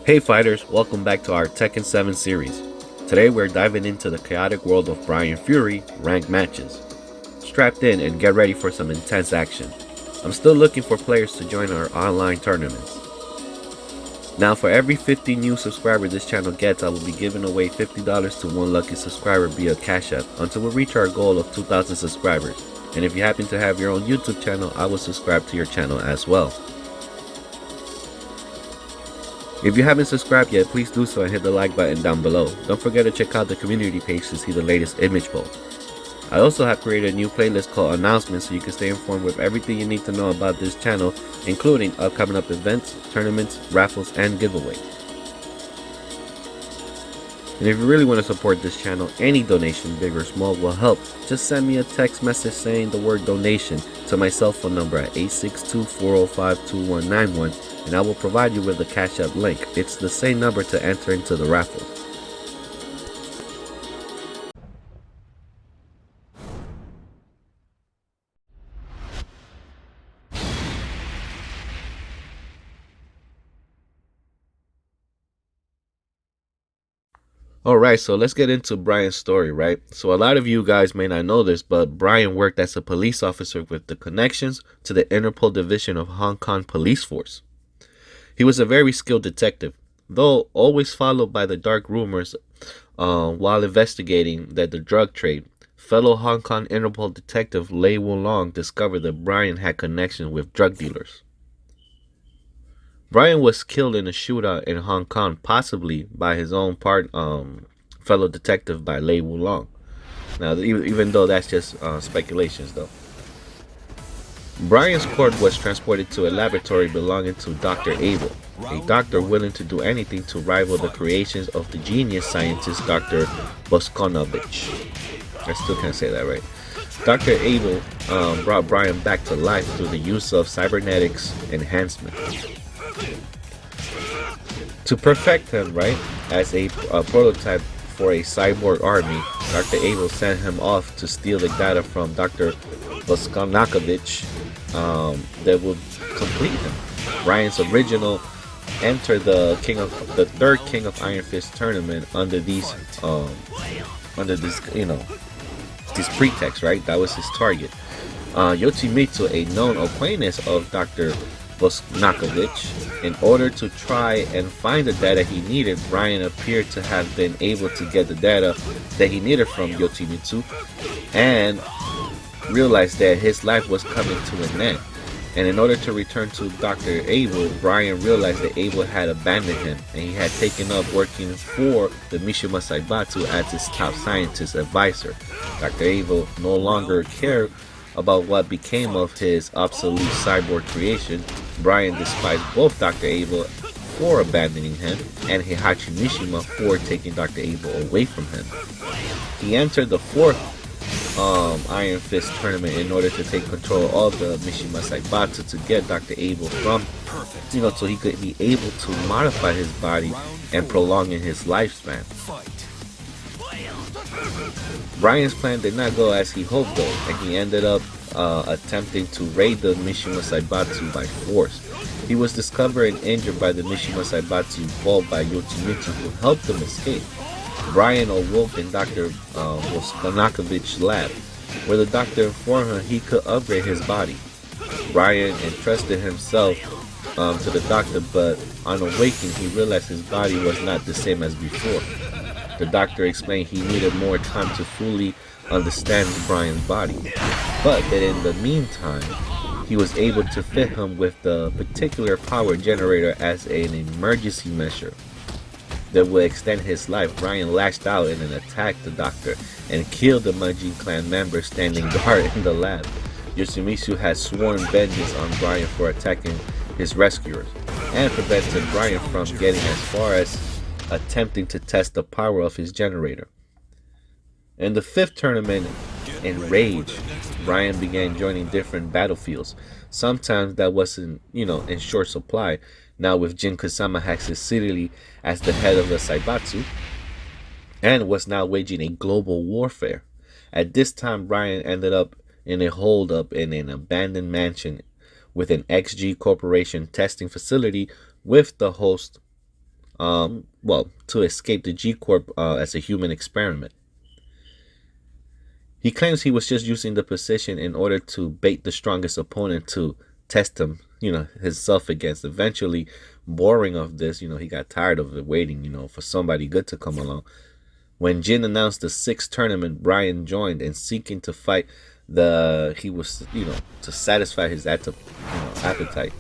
Hey fighters, welcome back to our Tekken 7 series. Today we're diving into the chaotic world of Bryan Fury ranked matches. Strap in and get ready for some intense action. I'm still looking for players to join our online tournaments. Now for every 50 new subscribers this channel gets, I will be giving away $50 to one lucky subscriber via Cash App until we reach our goal of 2,000 subscribers. And if you happen to have your own YouTube channel, I will subscribe to your channel as well. If you haven't subscribed yet, please do so and hit the like button down below. Don't forget to check out the community page to see the latest image poll. I also have created a new playlist called Announcements so you can stay informed with everything you need to know about this channel, including upcoming events, tournaments, raffles, and giveaways. And if you really want to support this channel, any donation, big or small, will help. Just send me a text message saying the word donation to my cell phone number at 862-405-2191 and I will provide you with the Cash App link. It's the same number to enter into the raffle. Alright, so let's get into Bryan's story, right? So a lot of you guys may not know this, but Bryan worked as a police officer with the connections to the Interpol division of Hong Kong Police Force. He was a very skilled detective, though always followed by the dark rumors while investigating the drug trade. Fellow Hong Kong Interpol detective Lei Wulong discovered that Bryan had connections with drug dealers. Bryan was killed in a shootout in Hong Kong, possibly by his own fellow detective by Lei Wulong. Now, even though that's just speculations, though. Bryan's corpse was transported to a laboratory belonging to Dr. Abel, a doctor willing to do anything to rival the creations of the genius scientist Dr. Boskonovich. I still can't say that right. Dr. Abel brought Bryan back to life through the use of cybernetics enhancement. To perfect him, right, as a prototype for a cyborg army, Dr. Abel sent him off to steal the data from Dr. Boskonovich that would complete him. Bryan's original entered the third King of Iron Fist tournament under this pretext, right? That was his target. Yoshimitsu, a known acquaintance of Dr. Boskonovich, in order to try and find the data he needed, Bryan appeared to have been able to get the data that he needed from Yoshimitsu and realized that his life was coming to an end. And in order to return to Dr. Abel, Bryan realized that Abel had abandoned him and he had taken up working for the Mishima Saibatsu as his top scientist advisor. Dr. Abel no longer cared about what became of his obsolete cyborg creation. Bryan despised both Dr. Abel for abandoning him and Heihachi Mishima for taking Dr. Abel away from him. He entered the fourth Iron Fist tournament in order to take control of the Mishima Saibatsu to get Dr. Abel from, so he could be able to modify his body and prolonging his lifespan. Bryan's plan did not go as he hoped though, and he ended up attempting to raid the Mishima Saibatsu by force. He was discovered and injured by the Mishima Saibatsu involved by Yoshimitsu, who helped him escape. Bryan awoke in Dr. Boskonovich's lab, where the doctor informed him he could upgrade his body. Bryan entrusted himself to the doctor, but on awakening he realized his body was not the same as before. The doctor explained he needed more time to fully understand Bryan's body, but that in the meantime he was able to fit him with the particular power generator as an emergency measure that would extend his life. Bryan lashed out in an attack the doctor and killed the Majin clan member standing guard in the lab. Yoshimitsu had sworn vengeance on Bryan for attacking his rescuers and prevented Bryan from getting as far as attempting to test the power of his generator. In the fifth tournament, in Rage, Bryan began joining different battlefields. Sometimes that wasn't, in short supply. Now with Jin Kusama had succeeded as the head of the Saibatsu and was now waging a global warfare. At this time, Bryan ended up in a holdup in an abandoned mansion with an XG Corporation testing facility with the host well, to escape the G Corp as a human experiment. He claims he was just using the position in order to bait the strongest opponent to test him, himself against. Eventually, boring of this, he got tired of it, waiting, for somebody good to come along. When Jin announced the 6th tournament, Bryan joined and seeking to fight he was, to satisfy his appetite.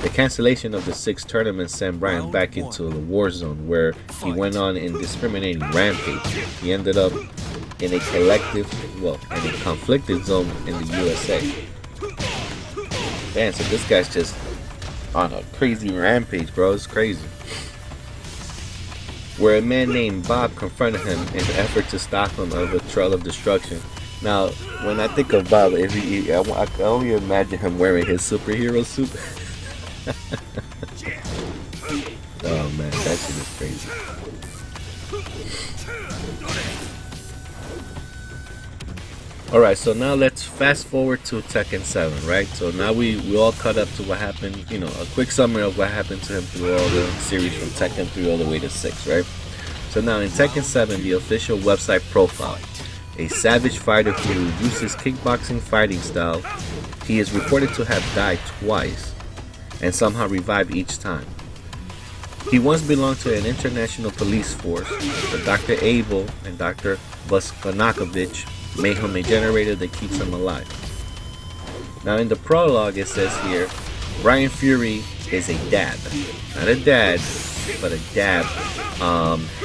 The cancellation of the 6th tournament sent Bryan back into the war zone, where he went on indiscriminating rampage. He ended up in a conflicted zone in the USA. Man, so this guy's just on a crazy rampage, bro. It's crazy. Where a man named Bob confronted him in an effort to stop him of a trail of destruction. Now, when I think of Bob, I can only imagine him wearing his superhero suit. Oh man, that shit is crazy. Alright, so now let's fast forward to Tekken 7, right? So now we all caught up to what happened, a quick summary of what happened to him through all the series from Tekken 3 all the way to 6, right? So now in Tekken 7, the official website profile, a savage fighter who uses kickboxing fighting style. He is reported to have died twice and somehow revived each time. He once belonged to an international police force, but Dr. Abel and Dr. Voskanakovich made him a generator that keeps him alive. Now in the prologue it says here, Bryan Fury is a dab. Not a dad, but a dab,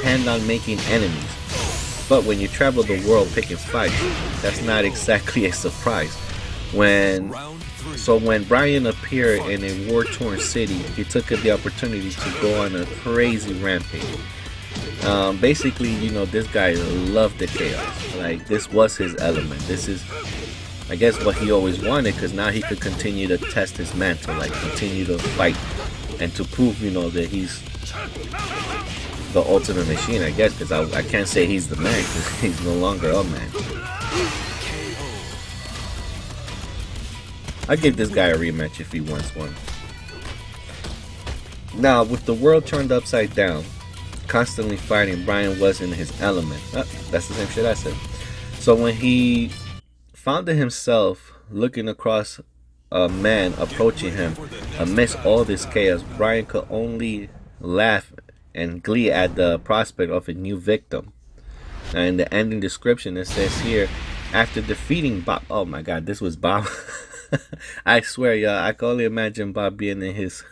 hand on making enemies. But when you travel the world picking fights, that's not exactly a surprise. When Bryan appeared in a war-torn city, he took the opportunity to go on a crazy rampage. Basically, this guy loved the chaos. Like, this was his element. This is, I guess, what he always wanted, because now he could continue to test his mantle, like continue to fight and to prove, that he's the ultimate machine, I guess, because I can't say he's the man, because he's no longer a man. I give this guy a rematch if he wants one. Now, with the world turned upside down, constantly fighting, Bryan was in his element. That's the same shit I said. So when he found himself looking across a man approaching him amidst all this chaos, Bryan could only laugh and glee at the prospect of a new victim. Now in the ending description it says here, after defeating Bob, oh my god, this was Bob. I swear, y'all, I can only imagine Bob being in his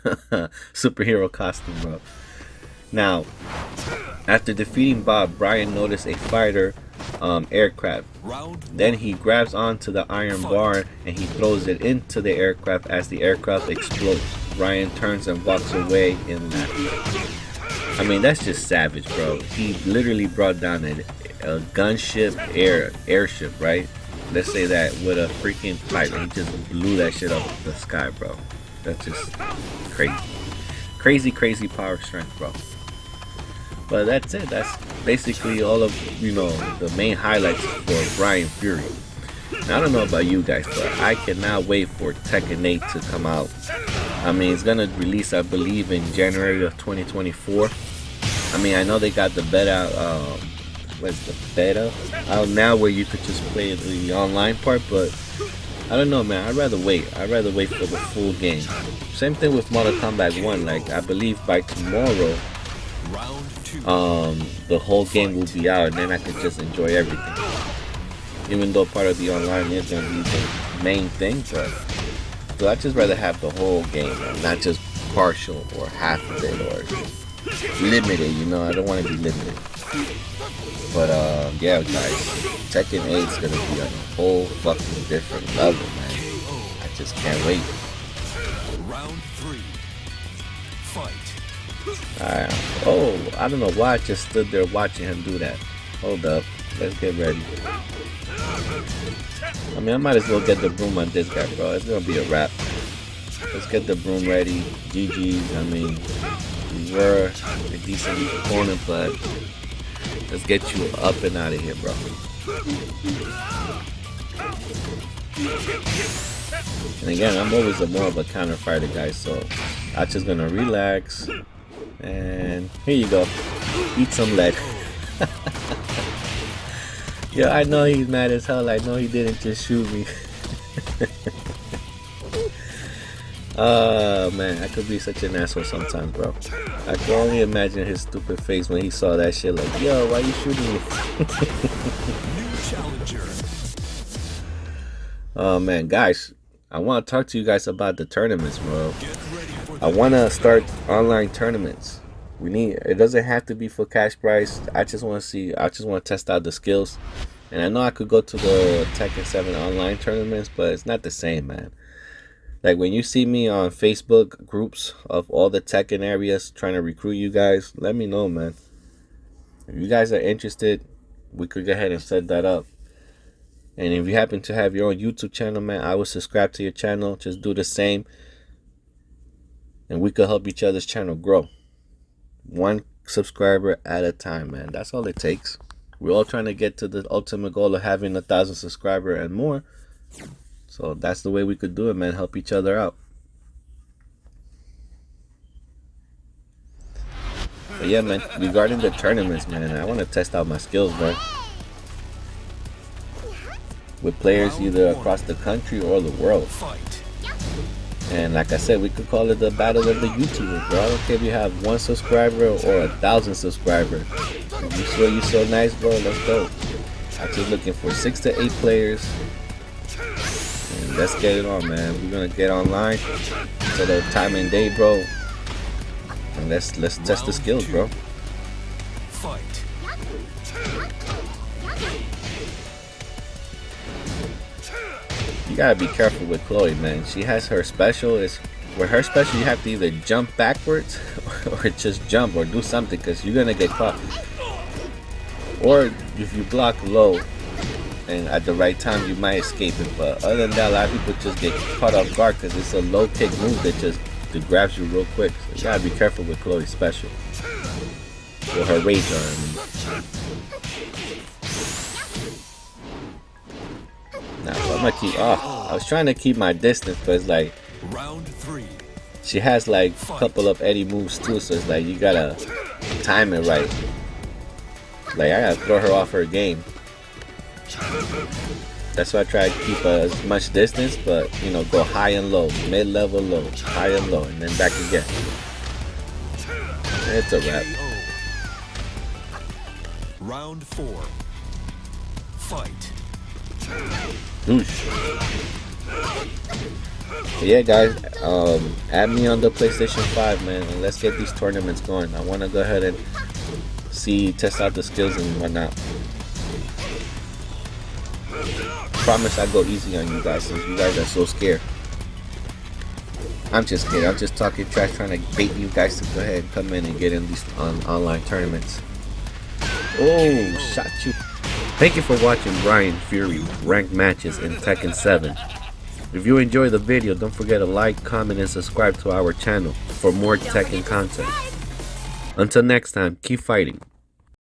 superhero costume, bro. Now, after defeating Bob, Bryan noticed a fighter aircraft. Then he grabs onto the iron bar and he throws it into the aircraft. As the aircraft explodes, Bryan turns and walks away in laughter. I mean, that's just savage, bro. He literally brought down a gunship airship, right? Let's say that, with a freaking pipe, and he just blew that shit up the sky, bro. That's just crazy power strength, bro. But that's it. That's basically all of the main highlights for Bryan Fury. Now, I don't know about you guys, but I cannot wait for Tekken 8 to come out. I mean, it's gonna release, I believe, in January of 2024. I mean, I know they got the beta. What's the beta out now, where you could just play the online part, but I don't know, man. I'd rather wait for the full game. Same thing with Mortal Kombat 1. Like, I believe by tomorrow the whole game will be out, and then I can just enjoy everything, even though part of the online is going to be the main thing. But so I'd just rather have the whole game, not just partial or half of it or limited. I don't want to be limited. But yeah, guys, Tekken 8 is gonna be on a whole fucking different level, man. I just can't wait. Round 3. Fight. I don't know why I just stood there watching him do that. Hold up, let's get ready. I mean, I might as well get the broom on this guy, bro. It's gonna be a wrap. Let's get the broom ready. GG's. I mean, we were a decent opponent, but let's get you up and out of here, bro. And again, I'm always more of a counter fighter guy, so I'm just gonna relax, And here you go. Eat some lead. Yeah, I know he's mad as hell. I know he didn't just shoot me. Oh man, I could be such an asshole sometimes, bro. I can only imagine his stupid face when he saw that shit. Like, yo, why you shooting me? Oh man, guys, I want to talk to you guys about the tournaments, bro. I want to start online tournaments. It doesn't have to be for cash prize. I just want to test out the skills. And I know I could go to the Tekken 7 online tournaments, but it's not the same, man. Like when you see me on Facebook groups of all the Tekken areas trying to recruit you guys, let me know, man. If you guys are interested, we could go ahead and set that up. And if you happen to have your own YouTube channel, man, I will subscribe to your channel. Just do the same. And we could help each other's channel grow. One subscriber at a time, man. That's all it takes. We're all trying to get to the ultimate goal of having 1,000 subscribers and more. So that's the way we could do it, man. Help each other out. But yeah, man, regarding the tournaments, man, I want to test out my skills, bro. With players either across the country or the world. And like I said, we could call it the battle of the YouTubers, bro. I don't care if you have 1 subscriber or 1,000 subscribers. If you sure you're so nice, bro, let's go. I'm just looking for 6 to 8 players. And let's get it on, man. We're gonna get online to the time and day, bro. And let's test the skills, bro. Fight. You gotta be careful with Chloe, man. She has her special. With her special, you have to either jump backwards or just jump or do something, because you're gonna get caught. Or if you block low and at the right time, you might escape it. But other than that, a lot of people just get caught off guard because it's a low kick move that grabs you real quick. So you gotta be careful with Chloe's special. Or her rage arm. Nah, so I'm gonna keep off. I was trying to keep my distance, but it's like she has like a couple of Eddie moves too, so it's like you gotta time it right. Like I gotta throw her off her game. That's why I try to keep as much distance, but you know, go high and low, mid-level low, high and low, and then back again. It's a wrap. Round 4. Fight. Oosh. Yeah, guys, add me on the PlayStation 5, man, and let's get these tournaments going. I want to go ahead and test out the skills and whatnot. Promise I go easy on you guys since you guys are so scared. I'm just kidding. I'm just talking trash, trying to bait you guys to go ahead and come in and get in these online tournaments. Oh, shot you. Thank you for watching Bryan Fury ranked matches in Tekken 7. If you enjoyed the video, don't forget to like, comment, and subscribe to our channel for more Tekken content. Until next time, keep fighting.